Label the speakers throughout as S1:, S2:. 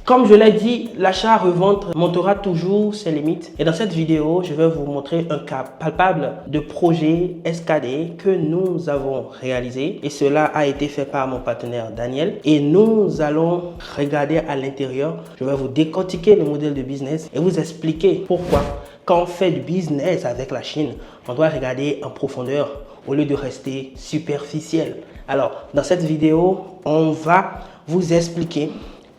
S1: Comme je l'ai dit, l'achat-revente montera toujours ses limites. Et dans cette vidéo, je vais vous montrer un cas palpable de projet SKD que nous avons réalisé. Et cela a été fait par mon partenaire Daniel. Et nous allons regarder à l'intérieur. Je vais vous décortiquer le modèle de business et vous expliquer pourquoi, quand on fait du business avec la Chine, on doit regarder en profondeur au lieu de rester superficiel. Alors, dans cette vidéo, on va vous expliquer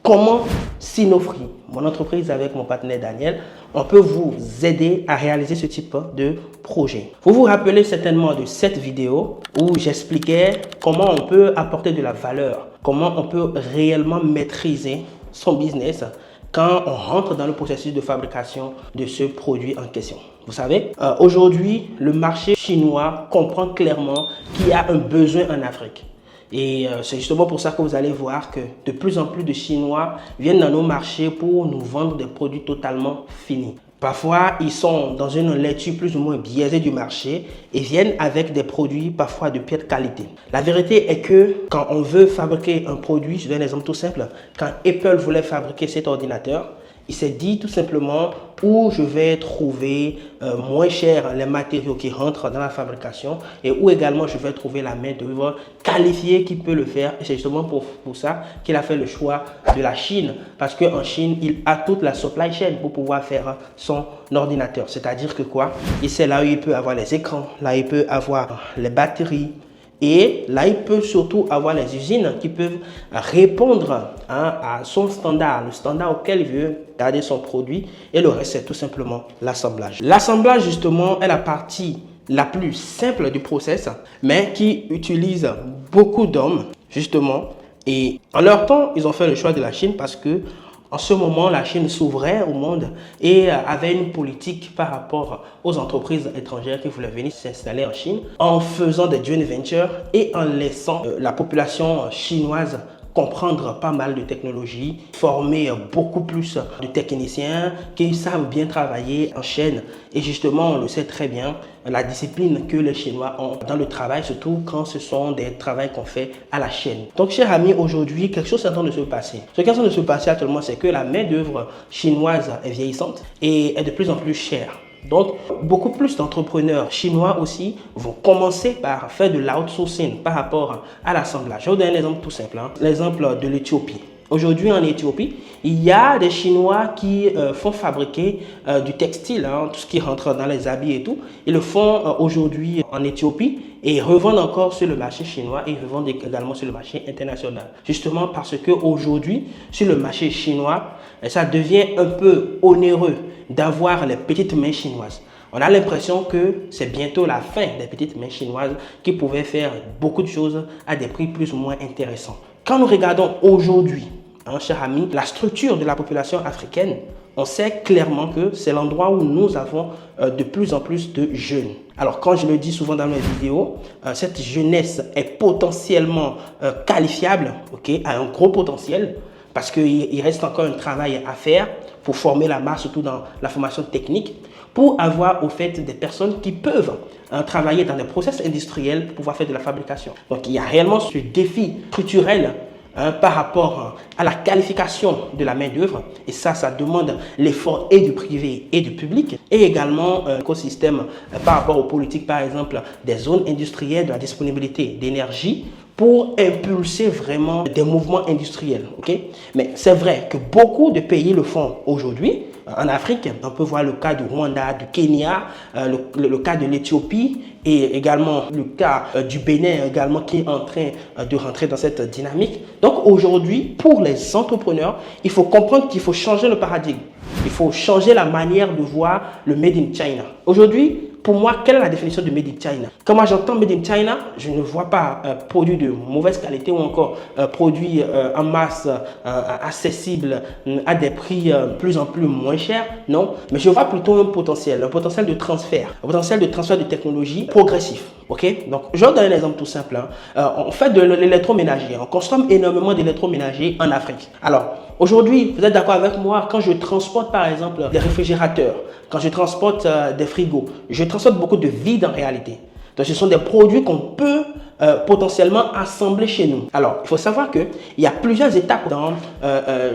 S1: comment Sinofree, mon entreprise avec mon partenaire Daniel, on peut vous aider à réaliser ce type de projet. Vous vous rappelez certainement de cette vidéo où j'expliquais comment on peut apporter de la valeur, comment on peut réellement maîtriser son business quand on rentre dans le processus de fabrication de ce produit en question. Vous savez, aujourd'hui, le marché chinois comprend clairement qu'il y a un besoin en Afrique. Et c'est justement pour ça que vous allez voir que de plus en plus de Chinois viennent dans nos marchés pour nous vendre des produits totalement finis. Parfois, ils sont dans une lecture plus ou moins biaisée du marché et viennent avec des produits parfois de piètre qualité. La vérité est que quand on veut fabriquer un produit, je donne un exemple tout simple, quand Apple voulait fabriquer cet ordinateur, il s'est dit tout simplement où je vais trouver moins cher les matériaux qui rentrent dans la fabrication et où également je vais trouver la main-d'œuvre qualifiée qui peut le faire. Et c'est justement pour ça qu'il a fait le choix de la Chine, parce qu'en Chine, il a toute la supply chain pour pouvoir faire son ordinateur. C'est-à-dire que quoi? Et c'est là où il peut avoir les écrans, là il peut avoir les batteries. Et là, il peut surtout avoir les usines qui peuvent répondre à son standard, le standard auquel il veut garder son produit. Et le reste, c'est tout simplement l'assemblage. L'assemblage, justement, est la partie la plus simple du process, mais qui utilise beaucoup d'hommes, justement. Et en leur temps, ils ont fait le choix de la Chine parce que en ce moment, la Chine s'ouvrait au monde et avait une politique par rapport aux entreprises étrangères qui voulaient venir s'installer en Chine en faisant des joint ventures et en laissant la population chinoise comprendre pas mal de technologies, former beaucoup plus de techniciens qui savent bien travailler en chaîne. Et justement, on le sait très bien, la discipline que les Chinois ont dans le travail, surtout quand ce sont des travaux qu'on fait à la chaîne. Donc, chers amis, aujourd'hui, quelque chose est en train de se passer. Ce qui est en train de se passer actuellement, c'est que la main-d'œuvre chinoise est vieillissante et est de plus en plus chère. Donc, beaucoup plus d'entrepreneurs chinois aussi vont commencer par faire de l'outsourcing par rapport à l'assemblage. Je vais vous donner un exemple tout simple, l'exemple de l'Éthiopie. Aujourd'hui, en Éthiopie, il y a des Chinois qui font fabriquer du textile, tout ce qui rentre dans les habits et tout. Ils le font aujourd'hui en Éthiopie et revendent encore sur le marché chinois et revendent également sur le marché international. Justement parce qu'aujourd'hui, sur le marché chinois, ça devient un peu onéreux d'avoir les petites mains chinoises. On a l'impression que c'est bientôt la fin des petites mains chinoises qui pouvaient faire beaucoup de choses à des prix plus ou moins intéressants. Quand nous regardons aujourd'hui, chers amis, la structure de la population africaine, on sait clairement que c'est l'endroit où nous avons de plus en plus de jeunes. Alors, quand je le dis souvent dans mes vidéos, cette jeunesse est potentiellement qualifiable, a un gros potentiel, parce qu'il reste encore un travail à faire pour former la masse, surtout dans la formation technique, pour avoir au fait des personnes qui peuvent travailler dans des process industriels pour pouvoir faire de la fabrication. Donc, il y a réellement ce défi structurel par rapport à la qualification de la main-d'œuvre. Et ça demande l'effort et du privé et du public. Et également un écosystème par rapport aux politiques, par exemple, des zones industrielles, de la disponibilité d'énergie pour impulser vraiment des mouvements industriels. Mais c'est vrai que beaucoup de pays le font aujourd'hui. En Afrique, on peut voir le cas du Rwanda, du Kenya, le cas de l'Éthiopie et également le cas du Bénin également qui est en train de rentrer dans cette dynamique. Donc aujourd'hui, pour les entrepreneurs, il faut comprendre qu'il faut changer le paradigme. Il faut changer la manière de voir le Made in China. Aujourd'hui, pour moi, quelle est la définition de Made in China? Quand moi j'entends Made in China, je ne vois pas produit de mauvaise qualité ou encore produit en masse accessible à des prix plus en plus moins chers. Non, mais je vois plutôt un potentiel de transfert, de technologie progressif. Donc, je vais donner un exemple tout simple. On fait de l'électroménager, on consomme énormément d'électroménager en Afrique. Alors, aujourd'hui, vous êtes d'accord avec moi, quand je transporte par exemple des réfrigérateurs, quand je transporte des frigos, je transporte beaucoup de vide en réalité. Donc, ce sont des produits qu'on peut potentiellement assembler chez nous. Alors, il faut savoir qu'il y a plusieurs étapes dans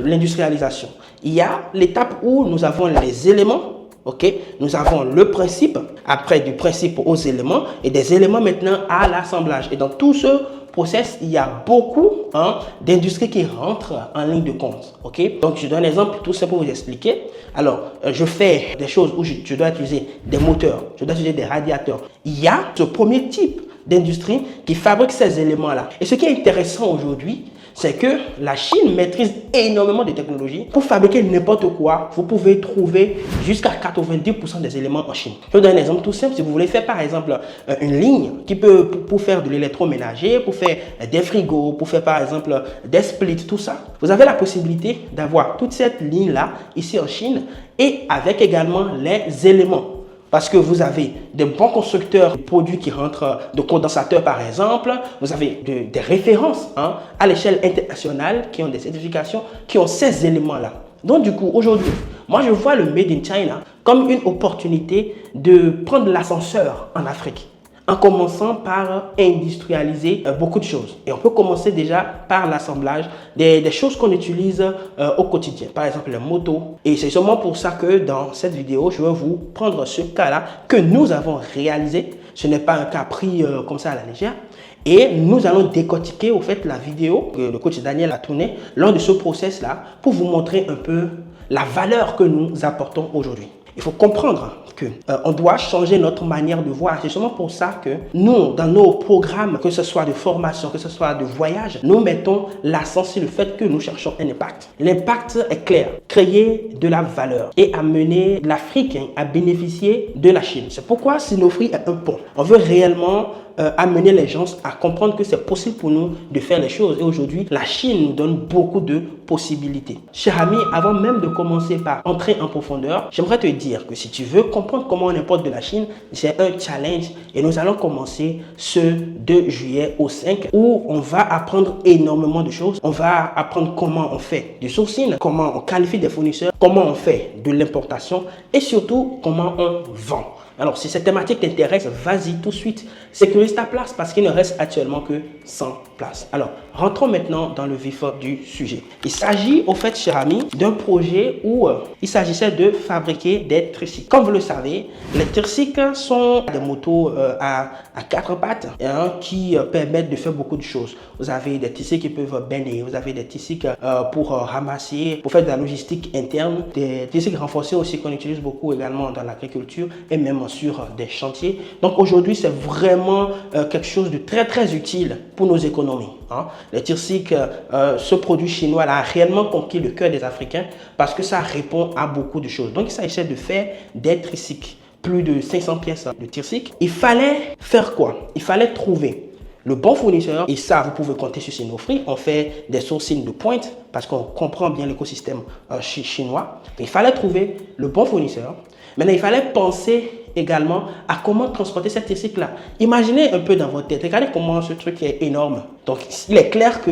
S1: l'industrialisation. Il y a l'étape où nous avons les éléments. Ok, nous avons le principe, après du principe aux éléments et des éléments maintenant à l'assemblage. Et dans tout ce process, il y a beaucoup d'industries qui rentrent en ligne de compte. Ok, donc je donne un exemple tout simple pour vous expliquer. Alors, je fais des choses où je dois utiliser des moteurs, je dois utiliser des radiateurs. Il y a ce premier type d'industrie qui fabrique ces éléments-là. Et ce qui est intéressant aujourd'hui, c'est que la Chine maîtrise énormément de technologies. Pour fabriquer n'importe quoi, vous pouvez trouver jusqu'à 90% des éléments en Chine. Je vous donne un exemple tout simple. Si vous voulez faire par exemple une ligne qui peut pour faire de l'électroménager, pour faire des frigos, pour faire par exemple des splits, tout ça, vous avez la possibilité d'avoir toute cette ligne-là ici en Chine et avec également les éléments. Parce que vous avez des bons constructeurs de produits qui rentrent, de condensateurs par exemple. Vous avez des références à l'échelle internationale qui ont des certifications, qui ont ces éléments-là. Donc du coup, aujourd'hui, moi je vois le Made in China comme une opportunité de prendre l'ascenseur en Afrique, en commençant par industrialiser beaucoup de choses. Et on peut commencer déjà par l'assemblage des choses qu'on utilise au quotidien. Par exemple, les motos. Et c'est sûrement pour ça que dans cette vidéo, je vais vous prendre ce cas-là que nous avons réalisé. Ce n'est pas un cas pris comme ça à la légère. Et nous allons décortiquer au fait la vidéo que le coach Daniel a tournée lors de ce process-là pour vous montrer un peu la valeur que nous apportons aujourd'hui. Il faut comprendre qu'on doit changer notre manière de voir. C'est seulement pour ça que nous, dans nos programmes, que ce soit de formation, que ce soit de voyage, nous mettons l'accent sur le fait que nous cherchons un impact. L'impact est clair, créer de la valeur et amener l'Afrique à bénéficier de la Chine. C'est pourquoi Sinofri est un pont. On veut réellement amener les gens à comprendre que c'est possible pour nous de faire les choses. Et aujourd'hui, la Chine nous donne beaucoup de possibilités. Cher ami, avant même de commencer par entrer en profondeur, j'aimerais te dire que si tu veux comprendre comment on importe de la Chine, c'est un challenge et nous allons commencer ce 2 juillet au 5 où on va apprendre énormément de choses. On va apprendre comment on fait du sourcing, comment on qualifie des fournisseurs, comment on fait de l'importation et surtout comment on vend. Alors, si cette thématique t'intéresse, vas-y tout de suite, sécurise ta place parce qu'il ne reste actuellement que 100 places. Alors, rentrons maintenant dans le vif du sujet. Il s'agit, au fait, cher ami, d'un projet où il s'agissait de fabriquer des tricycles. Comme vous le savez, les tricycles sont des motos à 4 pattes qui permettent de faire beaucoup de choses. Vous avez des tricycles qui peuvent baigner, vous avez des tricycles pour ramasser, pour faire de la logistique interne, des tricycles renforcés aussi qu'on utilise beaucoup également dans l'agriculture et même sur des chantiers. Donc aujourd'hui, c'est vraiment quelque chose de très utile pour nos économies. Les tricycles, ce produit chinois a réellement conquis le cœur des Africains parce que ça répond à beaucoup de choses. Donc il s'agissait de faire des tricycles, plus de 500 pièces de tricycles. Il fallait faire quoi? Il fallait trouver le bon fournisseur, et ça, vous pouvez compter sur Sinofri. On fait des sourcings de pointe parce qu'on comprend bien l'écosystème chinois. Il fallait trouver le bon fournisseur. Maintenant, il fallait penser également à comment transporter cette tricycle-là. Imaginez un peu dans votre tête. Regardez comment ce truc est énorme. Donc, il est clair que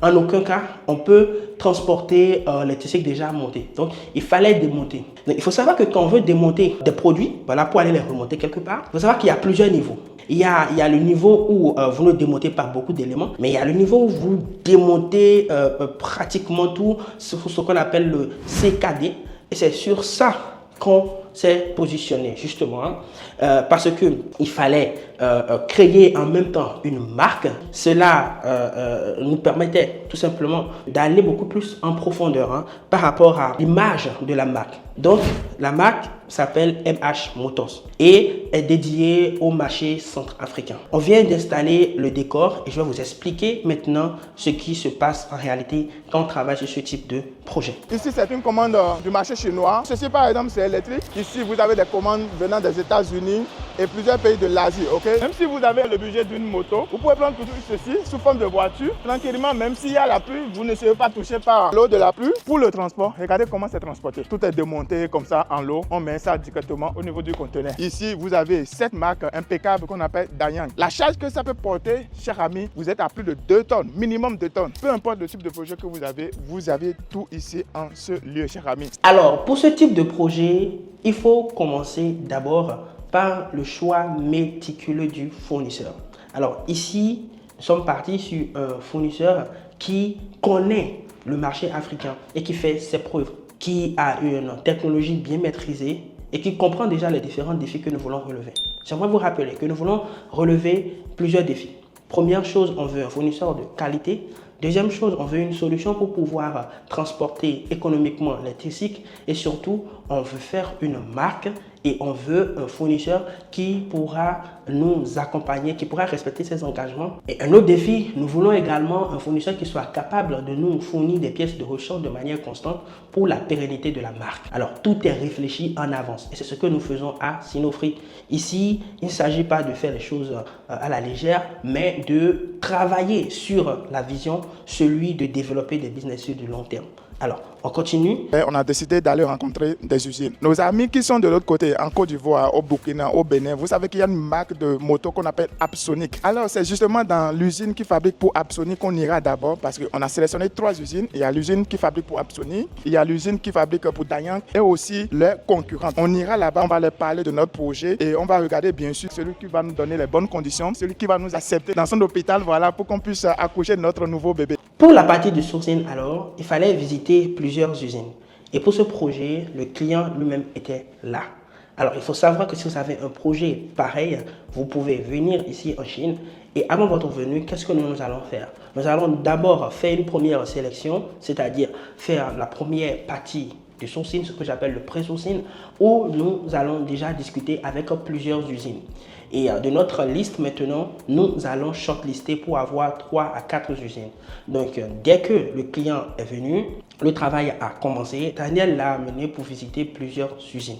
S1: en aucun cas, on peut transporter les tricycles déjà montés. Donc, il fallait démonter. Donc, il faut savoir que quand on veut démonter des produits, voilà, pour aller les remonter quelque part, il faut savoir qu'il y a plusieurs niveaux. Il y a le niveau où vous ne démontez pas beaucoup d'éléments, mais il y a le niveau où vous démontez pratiquement tout, ce qu'on appelle le CKD. Et c'est sur ça qu'on s'est positionné justement parce qu'il fallait créer en même temps une marque. Cela nous permettait tout simplement d'aller beaucoup plus en profondeur par rapport à l'image de la marque. Donc la marque s'appelle MH Motors et est dédiée au marché centrafricain. On vient d'installer le décor et je vais vous expliquer maintenant ce qui se passe en réalité quand on travaille sur ce type de projet.
S2: Ici, c'est une commande du marché chinois. Ceci, par exemple, c'est électrique. Ici, vous avez des commandes venant des États-Unis et plusieurs pays de l'Asie. Okay? Même si vous avez le budget d'une moto, vous pouvez prendre tout ceci sous forme de voiture. Tranquillement, même s'il y a la pluie, vous ne serez pas touché par l'eau de la pluie. Pour le transport, regardez comment c'est transporté. Tout est démonté comme ça en lot. On met ça directement au niveau du conteneur. Ici, vous avez cette marque impeccable qu'on appelle Danyang. La charge que ça peut porter, cher ami, vous êtes à plus de 2 tonnes, minimum 2 tonnes. Peu importe le type de projet que vous avez tout ici en ce lieu, cher ami.
S1: Alors, pour ce type de projet, il faut commencer d'abord par le choix méticuleux du fournisseur. Alors ici, nous sommes partis sur un fournisseur qui connaît le marché africain et qui fait ses preuves, qui a une technologie bien maîtrisée et qui comprend déjà les différents défis que nous voulons relever. J'aimerais vous rappeler que nous voulons relever plusieurs défis. Première chose, on veut un fournisseur de qualité. Deuxième chose, on veut une solution pour pouvoir transporter économiquement les tricycles et surtout, on veut faire une marque et on veut un fournisseur qui pourra nous accompagner, qui pourra respecter ses engagements. Et un autre défi, nous voulons également un fournisseur qui soit capable de nous fournir des pièces de rechange de manière constante pour la pérennité de la marque. Alors, tout est réfléchi en avance et c'est ce que nous faisons à Sinofree. Ici, il ne s'agit pas de faire les choses à la légère, mais de travailler sur la vision, celui de développer des business sur du long terme. Alors, on continue.
S2: On a décidé d'aller rencontrer des usines. Nos amis qui sont de l'autre côté, en Côte d'Ivoire, au Burkina, au Bénin, vous savez qu'il y a une marque de moto qu'on appelle Apsonic. Alors, c'est justement dans l'usine qui fabrique pour Apsonic qu'on ira d'abord parce qu'on a sélectionné 3 usines. Il y a l'usine qui fabrique pour Apsonic, il y a l'usine qui fabrique pour Dayang et aussi leurs concurrents. On ira là-bas, on va leur parler de notre projet et on va regarder bien sûr celui qui va nous donner les bonnes conditions, celui qui va nous accepter dans son hôpital, voilà, pour qu'on puisse accoucher de notre nouveau bébé.
S1: Pour la partie du sourcing, alors, il fallait visiter plusieurs usines. Et pour ce projet, le client lui-même était là. Alors, il faut savoir que si vous avez un projet pareil, vous pouvez venir ici en Chine. Et avant votre venue, qu'est-ce que nous allons faire? Nous allons d'abord faire une première sélection, c'est-à-dire faire la première partie du sourcing, ce que j'appelle le pré-sourcing, où nous allons déjà discuter avec plusieurs usines. Et de notre liste maintenant, nous allons shortlister pour avoir 3 à 4 usines. Donc, dès que le client est venu, le travail a commencé. Daniel l'a amené pour visiter plusieurs usines.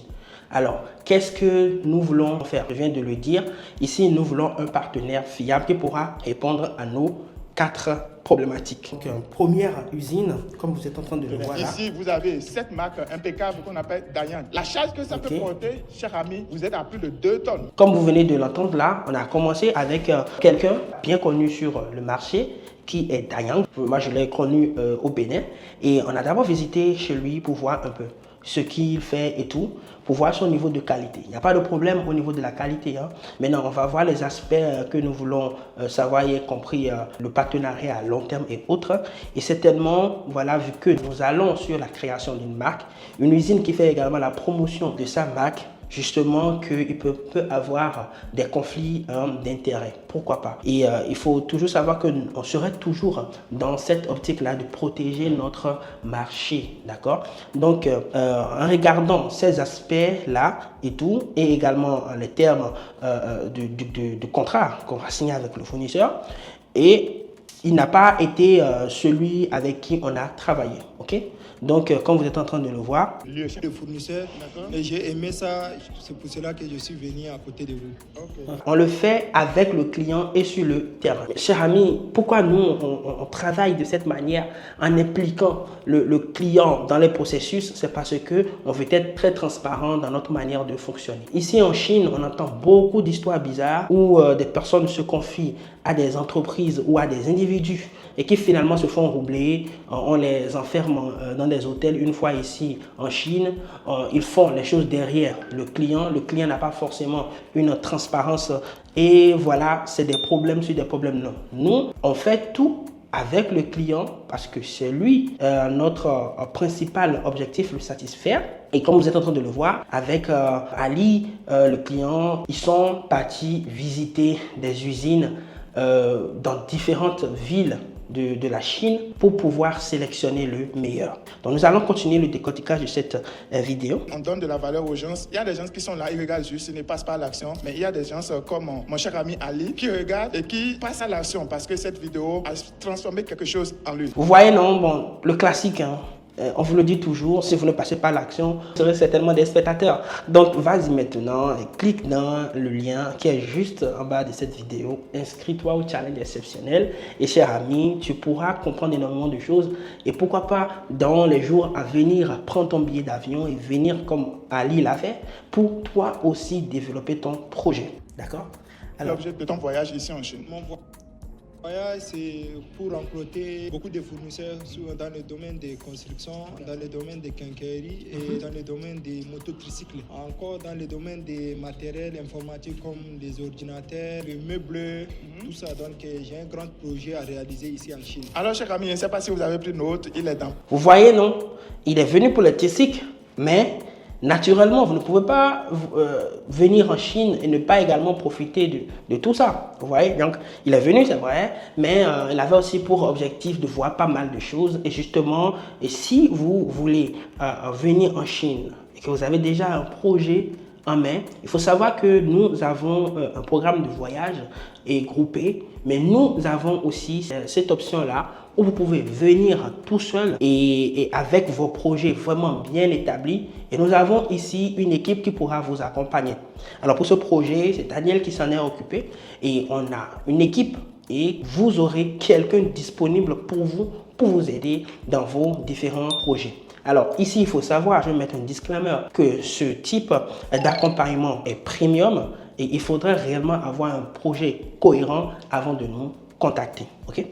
S1: Alors, qu'est-ce que nous voulons faire? Je viens de le dire. Ici, nous voulons un partenaire fiable qui pourra répondre à nos 4 problématiques. Donc, première usine, comme vous êtes en train de le voir là.
S2: Ici, vous avez cette marque impeccable qu'on appelle Dayang. La charge que ça peut porter, cher ami, vous êtes à plus de 2 tonnes.
S1: Comme vous venez de l'entendre là, on a commencé avec quelqu'un bien connu sur le marché qui est Dayang. Moi, je l'ai connu au Bénin et on a d'abord visité chez lui pour voir un peu ce qu'il fait et tout, pour voir son niveau de qualité. Il n'y a pas de problème au niveau de la qualité. Hein. Maintenant, on va voir les aspects que nous voulons savoir, y compris le partenariat à long terme et autres. Et certainement, voilà, vu que nous allons sur la création d'une marque, une usine qui fait également la promotion de sa marque, justement qu'il peut avoir des conflits d'intérêts. Pourquoi pas? Et il faut toujours savoir qu'on serait toujours dans cette optique-là de protéger notre marché. D'accord? Donc, en regardant ces aspects-là et tout, et également les termes du contrat qu'on va signer avec le fournisseur, et il n'a pas été celui avec qui on a travaillé. Ok? Donc, comme vous êtes en train de le voir,
S3: le fournisseur, et j'ai aimé ça, c'est pour cela que je suis venu à côté de vous.
S2: Okay.
S1: On le fait avec le client et sur le terrain. Chers amis, pourquoi nous, on travaille de cette manière en impliquant le client dans les processus? C'est parce qu'on veut être très transparent dans notre manière de fonctionner. Ici en Chine, on entend beaucoup d'histoires bizarres où des personnes se confient à des entreprises ou à des individus et qui finalement se font roubler. On les enferme dans des hôtels une fois ici en Chine. Ils font les choses derrière le client. Le client n'a pas forcément une transparence. Et voilà, c'est des problèmes sur des problèmes. Non. Nous, on fait tout avec le client parce que c'est lui notre principal objectif, le satisfaire. Et comme vous êtes en train de le voir, avec Ali, le client, ils sont partis visiter des usines dans différentes villes de la Chine pour pouvoir sélectionner le meilleur. Donc nous allons continuer le décortiquage de cette vidéo.
S2: On donne de la valeur aux gens. Il y a des gens qui sont là, ils regardent juste, ils ne passent pas à l'action. Mais il y a des gens comme mon cher ami Ali qui regardent et qui passent à l'action parce que cette vidéo a transformé quelque chose en lui.
S1: Vous voyez, non, bon, le classique, hein. On vous le dit toujours, si vous ne passez pas à l'action, vous serez certainement des spectateurs. Donc, vas-y maintenant et clique dans le lien qui est juste en bas de cette vidéo. Inscris-toi au challenge exceptionnel. Et cher ami, tu pourras comprendre énormément de choses. Et pourquoi pas, dans les jours à venir, prendre ton billet d'avion et venir comme Ali l'a fait pour toi aussi développer ton projet. D'accord?
S2: L'objet de ton voyage ici en Chine.
S3: Mon Voyage, c'est pour recruter beaucoup de fournisseurs dans le domaine des constructions, dans le domaine des quincailleries et dans le domaine des mototricycles. Encore dans le domaine des matériels informatiques comme les ordinateurs, les meubles, tout ça. Donc j'ai un grand projet à réaliser ici en Chine.
S2: Alors, cher ami, je ne sais pas si vous avez pris note, il est dans.
S1: Vous voyez, non? Il est venu pour le tricycle, mais naturellement, vous ne pouvez pas venir en Chine et ne pas également profiter de tout ça. Vous voyez, donc il est venu, c'est vrai, mais il avait aussi pour objectif de voir pas mal de choses. Et justement, si vous voulez venir en Chine et que vous avez déjà un projet en main, il faut savoir que nous avons un programme de voyage et groupé, mais nous avons aussi cette option-là où vous pouvez venir tout seul et avec vos projets vraiment bien établis. Et nous avons ici une équipe qui pourra vous accompagner. Alors pour ce projet, c'est Daniel qui s'en est occupé et on a une équipe et vous aurez quelqu'un disponible pour vous aider dans vos différents projets. Alors ici, il faut savoir, je vais mettre un disclaimer, que ce type d'accompagnement est premium et il faudrait réellement avoir un projet cohérent avant de nous contacter. Ok?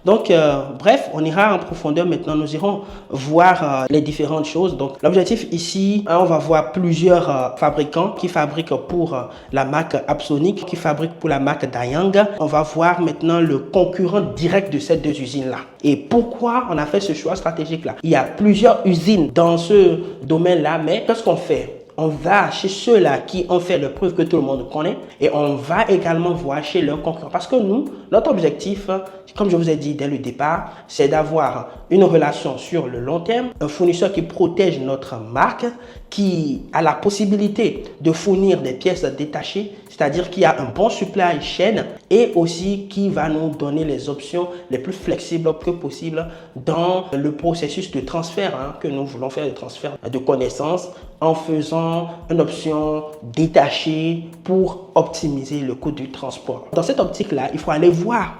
S1: Donc, bref, on ira en profondeur maintenant. Nous irons voir les différentes choses. Donc, l'objectif ici, on va voir plusieurs fabricants qui fabriquent pour la marque Apsonic, qui fabriquent pour la marque Dayang. On va voir maintenant le concurrent direct de ces deux usines-là. Et pourquoi on a fait ce choix stratégique-là? Il y a plusieurs usines dans ce domaine-là, mais qu'est-ce qu'on fait? On va chez ceux-là qui ont fait le preuve que tout le monde connaît et on va également voir chez leurs concurrents. Parce que nous, notre objectif, comme je vous ai dit dès le départ, c'est d'avoir une relation sur le long terme, un fournisseur qui protège notre marque, qui a la possibilité de fournir des pièces détachées, c'est-à-dire qui a un bon supply chain et aussi qui va nous donner les options les plus flexibles que possible dans le processus de transfert que nous voulons faire, de transfert de connaissances en faisant une option détachée pour optimiser le coût du transport. Dans cette optique-là, il faut aller voir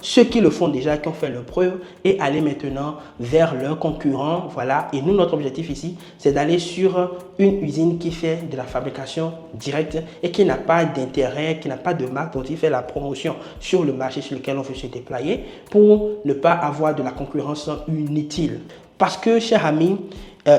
S1: ceux qui le font déjà, qui ont fait leur preuve et aller maintenant vers leurs concurrents. Voilà. Et nous, notre objectif ici, c'est d'aller sur une usine qui fait de la fabrication directe et qui n'a pas d'intérêt, qui n'a pas de marque dont il fait la promotion sur le marché sur lequel on veut se déployer pour ne pas avoir de la concurrence inutile. Parce que, chers amis,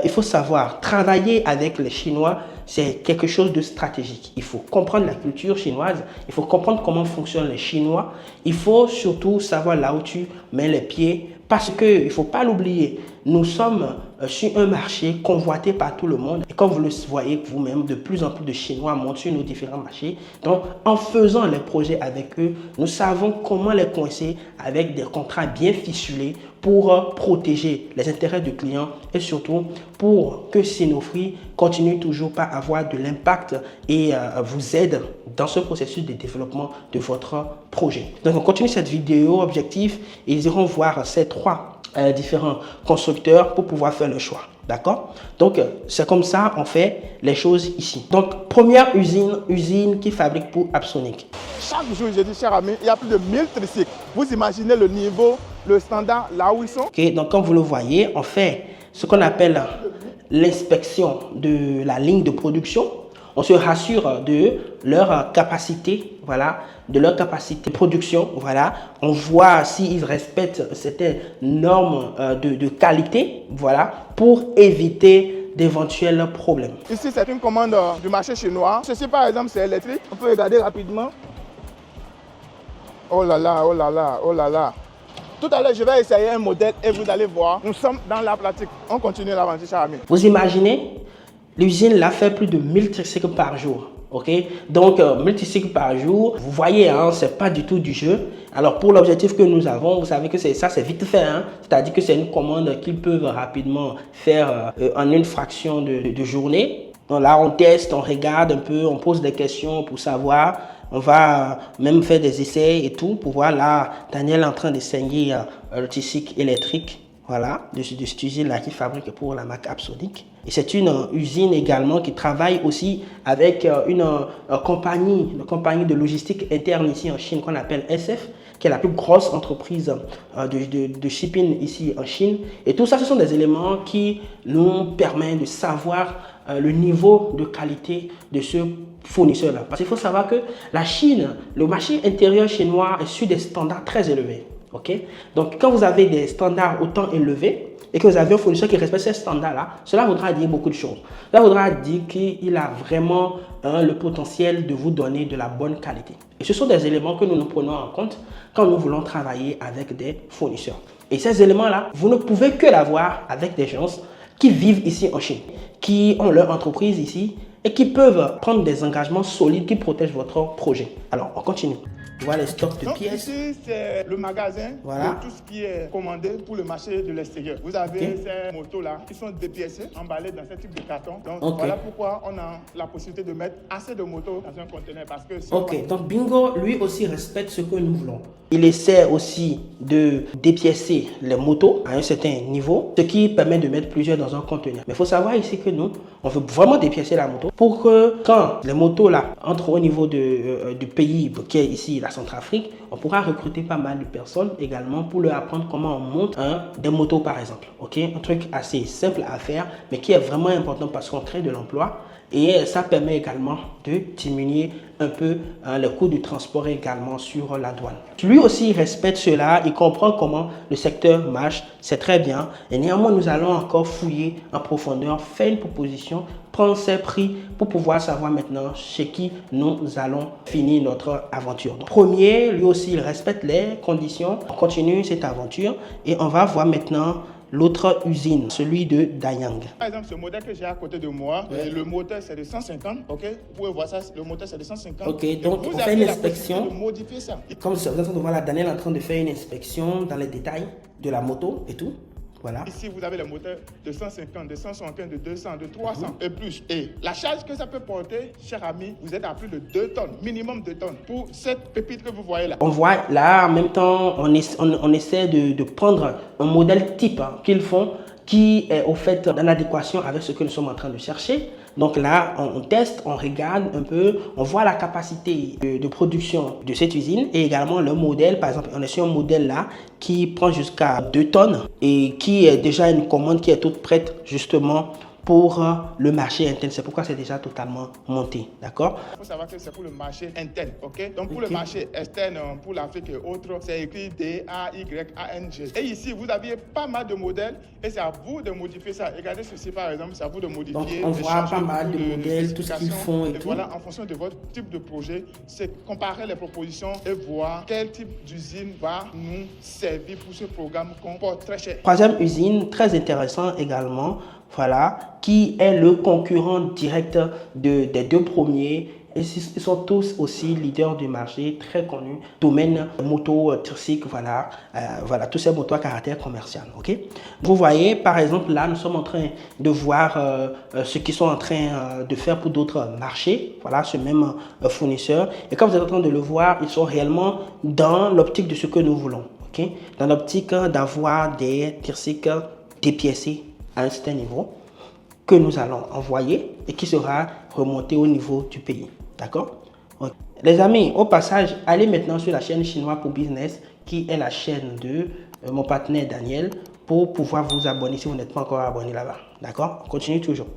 S1: il faut savoir, travailler avec les Chinois, c'est quelque chose de stratégique. Il faut comprendre la culture chinoise, il faut comprendre comment fonctionnent les Chinois. Il faut surtout savoir là où tu mets les pieds parce qu'il ne faut pas l'oublier. Nous sommes sur un marché convoité par tout le monde. Et comme vous le voyez vous-même, de plus en plus de Chinois montent sur nos différents marchés. Donc, en faisant les projets avec eux, nous savons comment les coincer avec des contrats bien ficelés pour protéger les intérêts du client et surtout pour que Sinofree continue toujours par avoir de l'impact et vous aide dans ce processus de développement de votre projet. Donc, on continue cette vidéo. Objectif, ils iront voir ces trois différents constructeurs pour pouvoir faire le choix. D'accord? Donc, c'est comme ça on fait les choses ici. Donc, première usine qui fabrique pour Apsonic.
S2: Chaque jour, je dis, cher ami, il y a plus de 1000 tricycles. Vous imaginez le niveau, le standard, là où ils sont?
S1: Ok, donc comme vous le voyez, on fait ce qu'on appelle l'inspection de la ligne de production. On se rassure de leur capacité, voilà, de leur capacité de production, voilà. On voit s'ils respectent certaines normes de qualité, voilà, pour éviter d'éventuels problèmes.
S2: Ici, c'est une commande du marché chinois. Ceci, par exemple, c'est électrique. On peut regarder rapidement. Oh là là, oh là là, oh là là. Tout à l'heure, je vais essayer un modèle et vous allez voir. Nous sommes dans la pratique. On continue l'aventure, cher ami.
S1: Vous imaginez, l'usine là fait plus de 1000 tricycles par jour. Ok, donc 1000 tricycles par jour, vous voyez, c'est pas du tout du jeu. Alors pour l'objectif que nous avons, vous savez que ça c'est vite fait, c'est-à-dire que c'est une commande qu'ils peuvent rapidement faire en une fraction de journée. Donc là on teste, on regarde un peu, on pose des questions pour savoir. On va même faire des essais et tout pour voir. Là, Daniel est en train d'essayer le tricycle électrique, voilà, de cette usine-là qui fabrique pour la marque Apsonic. Et c'est une usine également qui travaille aussi avec une compagnie de logistique interne ici en Chine qu'on appelle SF, qui est la plus grosse entreprise de shipping ici en Chine. Et tout ça, ce sont des éléments qui nous permettent de savoir le niveau de qualité de ce fournisseur-là. Parce qu'il faut savoir que la Chine, le marché intérieur chinois est sur des standards très élevés. Okay? Donc, quand vous avez des standards autant élevés et que vous avez un fournisseur qui respecte ces standards-là, cela voudra dire beaucoup de choses. Cela voudra dire qu'il a vraiment le potentiel de vous donner de la bonne qualité. Et ce sont des éléments que nous prenons en compte quand nous voulons travailler avec des fournisseurs. Et ces éléments-là, vous ne pouvez que l'avoir avec des gens qui vivent ici en Chine, qui ont leur entreprise ici et qui peuvent prendre des engagements solides qui protègent votre projet. Alors, on continue. Voilà les stocks de pièces.
S2: Ici, c'est le magasin
S1: voilà.
S2: de tout ce qui est commandé pour le marché de l'extérieur. Vous avez ces motos-là qui sont dépiécées, emballées dans ce type de carton. Donc, voilà pourquoi on a la possibilité de mettre assez de motos dans un conteneur. Parce que si
S1: donc Bingo, lui aussi, respecte ce que nous voulons. Il essaie aussi de dépiécer les motos à un certain niveau, ce qui permet de mettre plusieurs dans un conteneur. Mais il faut savoir ici que nous, on veut vraiment dépiécer la moto pour que quand les motos-là entrent au niveau du pays qui est ici, la Centrafrique, on pourra recruter pas mal de personnes également pour leur apprendre comment on monte des motos par exemple. Un truc assez simple à faire, mais qui est vraiment important parce qu'on crée de l'emploi et ça permet également de diminuer un peu le coût du transport également sur la douane. Lui aussi respecte cela, il comprend comment le secteur marche, c'est très bien. Et néanmoins, nous allons encore fouiller en profondeur, faire une proposition, prendre ses prix pour pouvoir savoir maintenant chez qui nous allons finir notre aventure. Donc, premier, lui aussi, il respecte les conditions. On continue cette aventure et on va voir maintenant l'autre usine, celui de Danyang.
S2: Par exemple, ce modèle que j'ai à côté de moi, le moteur c'est de 150, ok? Vous pouvez voir ça, le moteur c'est de 150.
S1: Ok, donc on fait une inspection.
S2: De modifier ça.
S1: Comme vous êtes en train de voir, la Daniel est en train de faire une inspection dans les détails de la moto et tout. Voilà.
S2: Ici, vous avez les moteurs de 150, de 175, de 200, de 300 et plus. Et la charge que ça peut porter, cher ami, vous êtes à plus de 2 tonnes, minimum 2 tonnes, pour cette pépite que vous voyez là.
S1: On voit là, en même temps, on essaie de prendre un modèle type qu'ils font qui est au fait en adéquation avec ce que nous sommes en train de chercher. Donc là, on teste, on regarde un peu, on voit la capacité de production de cette usine et également le modèle. Par exemple, on est sur un modèle là qui prend jusqu'à 2 tonnes et qui est déjà une commande qui est toute prête justement pour le marché interne. C'est pourquoi c'est déjà totalement monté. D'accord?
S2: Il faut savoir que c'est pour le marché interne. Ok? Donc pour le marché externe, pour l'Afrique et autres, c'est écrit D-A-Y-A-N-G. Et ici, vous aviez pas mal de modèles et c'est à vous de modifier ça. Regardez ceci par exemple, c'est à vous de modifier.
S1: Donc on voit pas mal de modèles, tout ce qu'ils font et tout.
S2: Voilà, en fonction de votre type de projet, c'est comparer les propositions et voir quel type d'usine va nous servir pour ce programme qu'on porte très cher.
S1: Troisième usine, très intéressant également. Voilà, qui est le concurrent direct des deux premiers. Et ils sont tous aussi leaders du marché, très connus, domaine moto, tricycle, voilà, tous ces motos à caractère commercial. Ok. Vous voyez, par exemple, là, nous sommes en train de voir ce qu'ils sont en train de faire pour d'autres marchés. Voilà, ce même fournisseur. Et comme vous êtes en train de le voir, ils sont réellement dans l'optique de ce que nous voulons. Ok. Dans l'optique d'avoir des tricycles dépiécés à un certain niveau que nous allons envoyer et qui sera remonté au niveau du pays. D'accord? Okay. Les amis, au passage, allez maintenant sur la chaîne Chinois pour Business qui est la chaîne de mon partenaire Daniel pour pouvoir vous abonner si vous n'êtes pas encore abonné là-bas. D'accord? On continue toujours.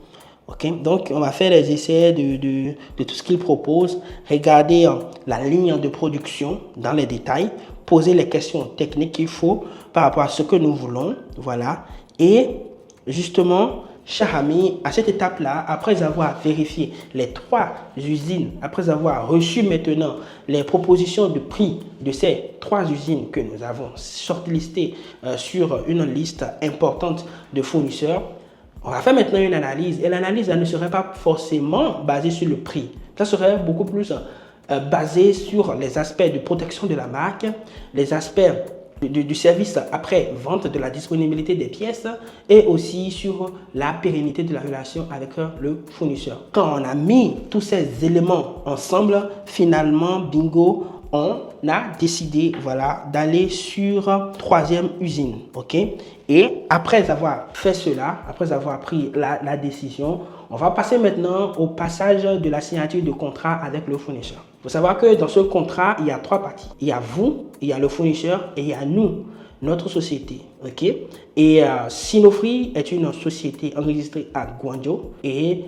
S1: Ok, donc on va faire les essais de tout ce qu'il propose, regarder la ligne de production dans les détails, poser les questions techniques qu'il faut par rapport à ce que nous voulons. Voilà. Et justement, cher ami, à cette étape-là, après avoir vérifié les 3 usines, après avoir reçu maintenant les propositions de prix de ces 3 usines que nous avons shortlistées sur une liste importante de fournisseurs, on va faire maintenant une analyse. Et l'analyse ne serait pas forcément basée sur le prix. Ça serait beaucoup plus basé sur les aspects de protection de la marque, les aspects du service après-vente, de la disponibilité des pièces et aussi sur la pérennité de la relation avec le fournisseur. Quand on a mis tous ces éléments ensemble, finalement, bingo, on a décidé d'aller sur 3e usine. Ok. Et après avoir fait cela, après avoir pris la décision, on va passer maintenant au passage de la signature de contrat avec le fournisseur. Il faut savoir que dans ce contrat, il y a 3 parties. Il y a vous, il y a le fournisseur et il y a nous, notre société. Ok. Et Sinofree est une société enregistrée à Guangzhou et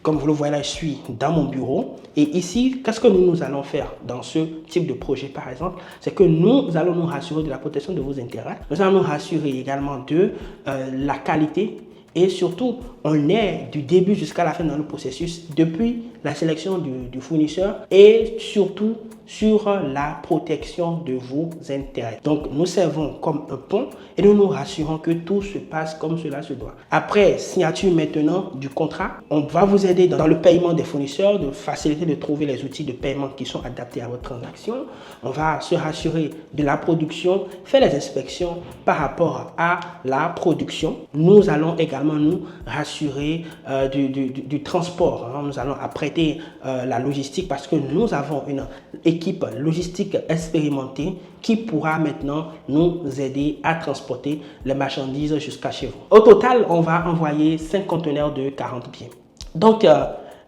S1: Comme vous le voyez là, je suis dans mon bureau. Et ici, qu'est-ce que nous allons faire dans ce type de projet, par exemple? C'est que nous allons nous rassurer de la protection de vos intérêts. Nous allons nous rassurer également de la qualité. Et surtout, on est du début jusqu'à la fin dans le processus, depuis la sélection du fournisseur et surtout sur la protection de vos intérêts. Donc, nous servons comme un pont et nous nous rassurons que tout se passe comme cela se doit. Après signature maintenant du contrat, on va vous aider dans le paiement des fournisseurs, de faciliter de trouver les outils de paiement qui sont adaptés à votre transaction. On va se rassurer de la production, faire les inspections par rapport à la production. Nous allons également nous rassurer du transport. Nous allons apprêter la logistique parce que nous avons une équipe logistique expérimentée qui pourra maintenant nous aider à transporter les marchandises jusqu'à chez vous. Au total, on va envoyer 5 conteneurs de 40 pieds. Donc,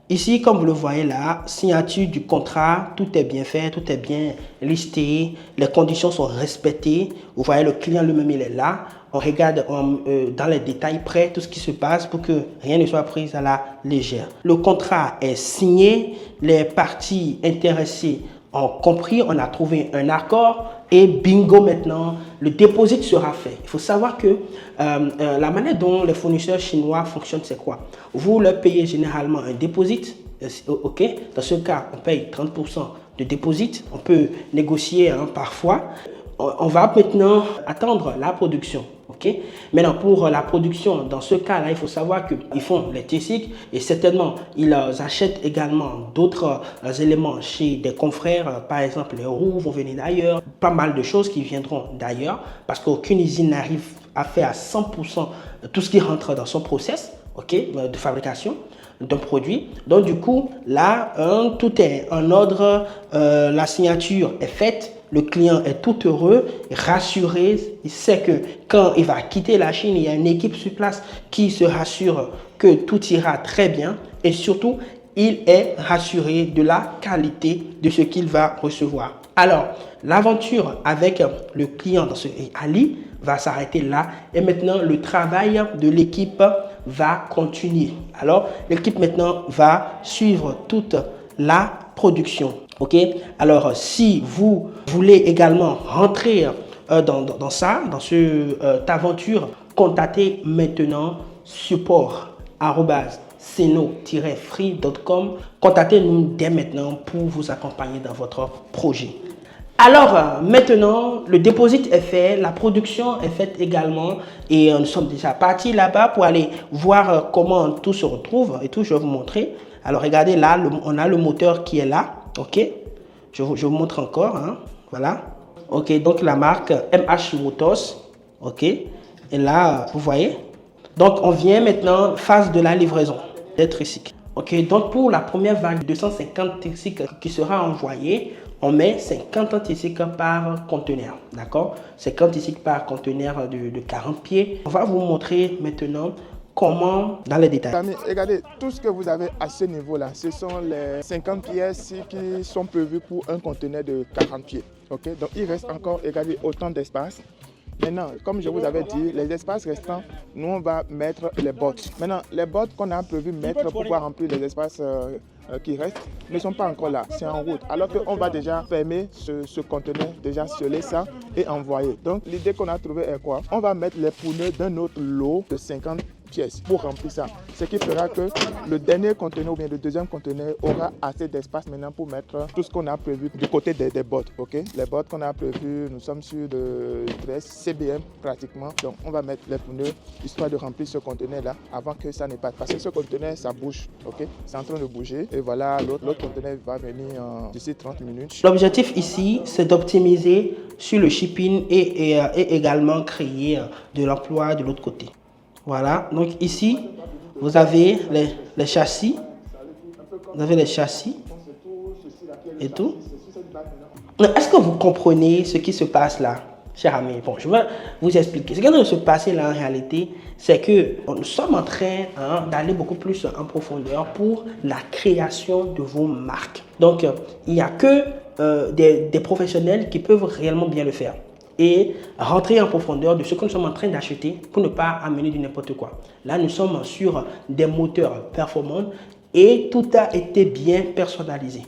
S1: ici, comme vous le voyez là, signature du contrat, tout est bien fait, tout est bien listé, les conditions sont respectées. Vous voyez, le client lui-même, il est là. On regarde dans les détails près tout ce qui se passe pour que rien ne soit pris à la légère. Le contrat est signé, les parties intéressées ont compris, on a trouvé un accord et bingo maintenant, le dépôt sera fait. Il faut savoir que la manière dont les fournisseurs chinois fonctionnent, c'est quoi? Vous leur payez généralement un dépôt, ok? Dans ce cas, on paye 30% de dépôt, on peut négocier parfois. On va maintenant attendre la production. Okay? Maintenant, pour la production, dans ce cas-là, il faut savoir qu'ils font les TSIC et certainement, ils achètent également d'autres éléments chez des confrères. Par exemple, les roues vont venir d'ailleurs. Pas mal de choses qui viendront d'ailleurs parce qu'aucune usine n'arrive à faire à 100% tout ce qui rentre dans son process, okay, de fabrication d'un produit. Donc, du coup, là, tout est en ordre. La signature est faite. Le client est tout heureux, rassuré. Il sait que quand il va quitter la Chine, il y a une équipe sur place qui se rassure que tout ira très bien. Et surtout, il est rassuré de la qualité de ce qu'il va recevoir. Alors, l'aventure avec le client, Ali, va s'arrêter là. Et maintenant, le travail de l'équipe va continuer. Alors, l'équipe maintenant va suivre toute la production. Ok, alors si vous voulez également rentrer dans cette aventure, contactez maintenant support@seno-free.com. Contactez-nous dès maintenant pour vous accompagner dans votre projet. Alors maintenant, le dépôt est fait, la production est faite également et nous sommes déjà partis là-bas pour aller voir comment tout se retrouve et tout. Je vais vous montrer. Alors regardez là, on a le moteur qui est là. Ok, je vous montre encore. Voilà. Ok, donc la marque MH Motors. Ok, et là, vous voyez. Donc on vient maintenant phase de la livraison des tricycles. Ok, donc pour la première vague de 250 tricycles qui sera envoyée, on met 50 tricycles par conteneur. D'accord, 50 tricycles par conteneur de 40 pieds. On va vous montrer maintenant comment dans les détails.
S2: Regardez, tout ce que vous avez à ce niveau-là, ce sont les 50 pièces qui sont prévues pour un conteneur de 40 pieds. Okay? Donc il reste encore, regardez, autant d'espace. Maintenant, comme je vous avais dit, les espaces restants, nous on va mettre les bottes. Maintenant, les bottes qu'on a prévu mettre pour pouvoir remplir les espaces qui restent ne sont pas encore là, c'est en route. Alors qu'on va déjà fermer ce conteneur, déjà sceller ça et envoyer. Donc l'idée qu'on a trouvée est quoi? On va mettre les pneus d'un autre lot de 50 pièces pour remplir ça. Ce qui fera que le dernier conteneur ou bien le deuxième conteneur aura assez d'espace maintenant pour mettre tout ce qu'on a prévu du côté des bottes. Okay? Les bottes qu'on a prévues, nous sommes sur de 13 CBM pratiquement. Donc on va mettre les pneus histoire de remplir ce conteneur là avant que ça ne parte. Parce que ce conteneur ça bouge. Okay? C'est en train de bouger. Et voilà, l'autre conteneur va venir d'ici 30 minutes.
S1: L'objectif ici, c'est d'optimiser sur le shipping et également créer de l'emploi de l'autre côté. Voilà, donc ici, vous avez les châssis. Vous avez les châssis et tout. Est-ce que vous comprenez ce qui se passe là, cher ami? Bon, je vais vous expliquer. Ce qui vient de se passer là en réalité, c'est que nous sommes en train d'aller beaucoup plus en profondeur pour la création de vos marques. Donc, il n'y a que des professionnels qui peuvent réellement bien le faire et rentrer en profondeur de ce que nous sommes en train d'acheter pour ne pas amener du n'importe quoi. Là, nous sommes sur des moteurs performants et tout a été bien personnalisé.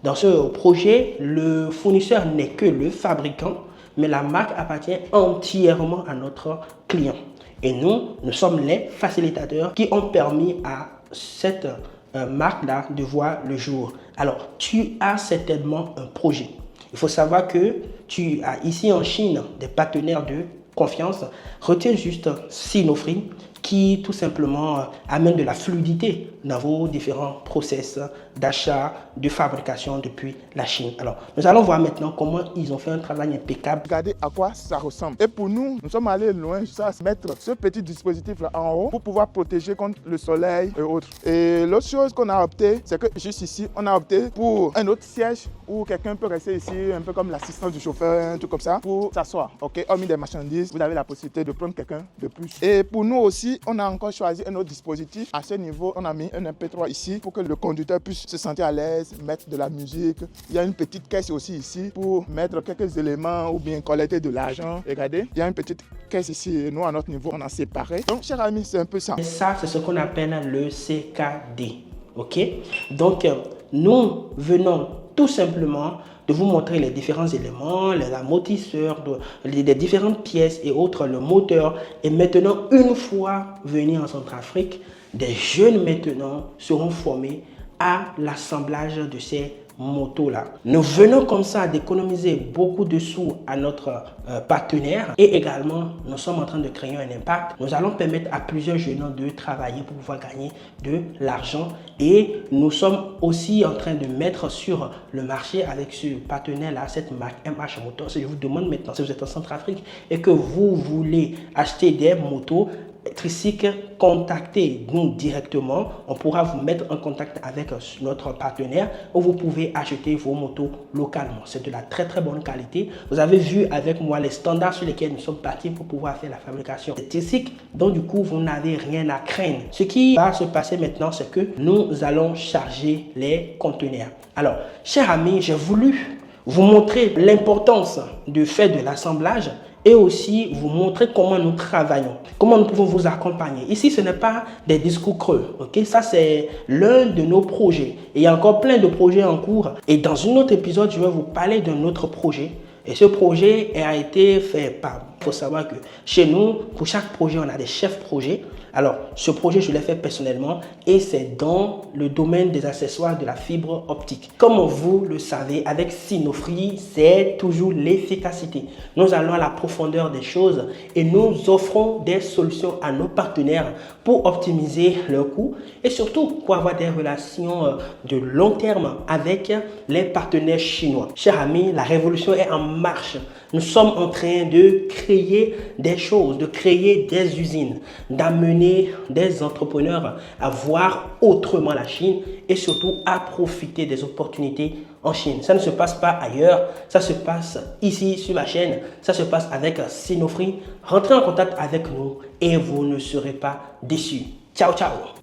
S1: Dans ce projet, le fournisseur n'est que le fabricant, mais la marque appartient entièrement à notre client. Et nous sommes les facilitateurs qui ont permis à cette marque-là de voir le jour. Alors, tu as certainement un projet. Il faut savoir que tu as ici en Chine des partenaires de confiance. Retiens juste Sinofree qui tout simplement amène de la fluidité dans vos différents process d'achat, de fabrication depuis la Chine. Alors, nous allons voir maintenant comment ils ont fait un travail impeccable.
S2: Regardez à quoi ça ressemble. Et pour nous sommes allés loin jusqu'à mettre ce petit dispositif là en haut pour pouvoir protéger contre le soleil et autres. Et l'autre chose qu'on a opté, c'est que juste ici, on a opté pour un autre siège où quelqu'un peut rester ici, un peu comme l'assistant du chauffeur, un truc comme ça, pour s'asseoir. Ok, hormis des marchandises, vous avez la possibilité de prendre quelqu'un de plus. Et pour nous aussi, on a encore choisi un autre dispositif. À ce niveau, on a mis un MP3 ici pour que le conducteur puisse se sentir à l'aise, mettre de la musique. Il y a une petite caisse aussi ici pour mettre quelques éléments ou bien collecter de l'argent. Regardez, il y a une petite caisse ici. Nous, à notre niveau, on a séparé. Donc, chers amis, c'est un peu ça.
S1: Et ça, c'est ce qu'on appelle le CKD. Ok? Donc, nous venons tout simplement de vous montrer les différents éléments, les amortisseurs, les différentes pièces et autres, le moteur. Et maintenant, une fois venus en Centrafrique, des jeunes maintenant seront formés à l'assemblage de ces motos-là. Nous venons comme ça d'économiser beaucoup de sous à notre partenaire et également nous sommes en train de créer un impact. Nous allons permettre à plusieurs jeunes de travailler pour pouvoir gagner de l'argent et nous sommes aussi en train de mettre sur le marché avec ce partenaire-là, cette marque MH Motors. Si je vous demande maintenant, si vous êtes en Centrafrique et que vous voulez acheter des motos tricycles, contactez-nous directement. On pourra vous mettre en contact avec notre partenaire où vous pouvez acheter vos motos localement. C'est de la très bonne qualité. Vous avez vu avec moi les standards sur lesquels nous sommes partis pour pouvoir faire la fabrication des tricycles. Donc du coup, vous n'avez rien à craindre. Ce qui va se passer maintenant, c'est que nous allons charger les conteneurs. Alors, chers amis, j'ai voulu vous montrer l'importance de faire de l'assemblage et aussi vous montrer comment nous travaillons, comment nous pouvons vous accompagner. Ici, ce n'est pas des discours creux, ok? Ça, c'est l'un de nos projets. Et il y a encore plein de projets en cours. Et dans un autre épisode, je vais vous parler d'un autre projet. Et ce projet a été fait par... Il faut savoir que chez nous, pour chaque projet, on a des chefs projets. Alors, ce projet, je l'ai fait personnellement et c'est dans le domaine des accessoires de la fibre optique. Comme vous le savez, avec Sinofree, c'est toujours l'efficacité. Nous allons à la profondeur des choses et nous offrons des solutions à nos partenaires pour optimiser leurs coûts et surtout pour avoir des relations de long terme avec les partenaires chinois. Chers amis, la révolution est en marche. Nous sommes en train de créer des choses, de créer des usines, d'amener des entrepreneurs à voir autrement la Chine et surtout à profiter des opportunités en Chine. Ça ne se passe pas ailleurs, ça se passe ici sur ma chaîne, ça se passe avec Sinofree. Rentrez en contact avec nous et vous ne serez pas déçus. Ciao, ciao!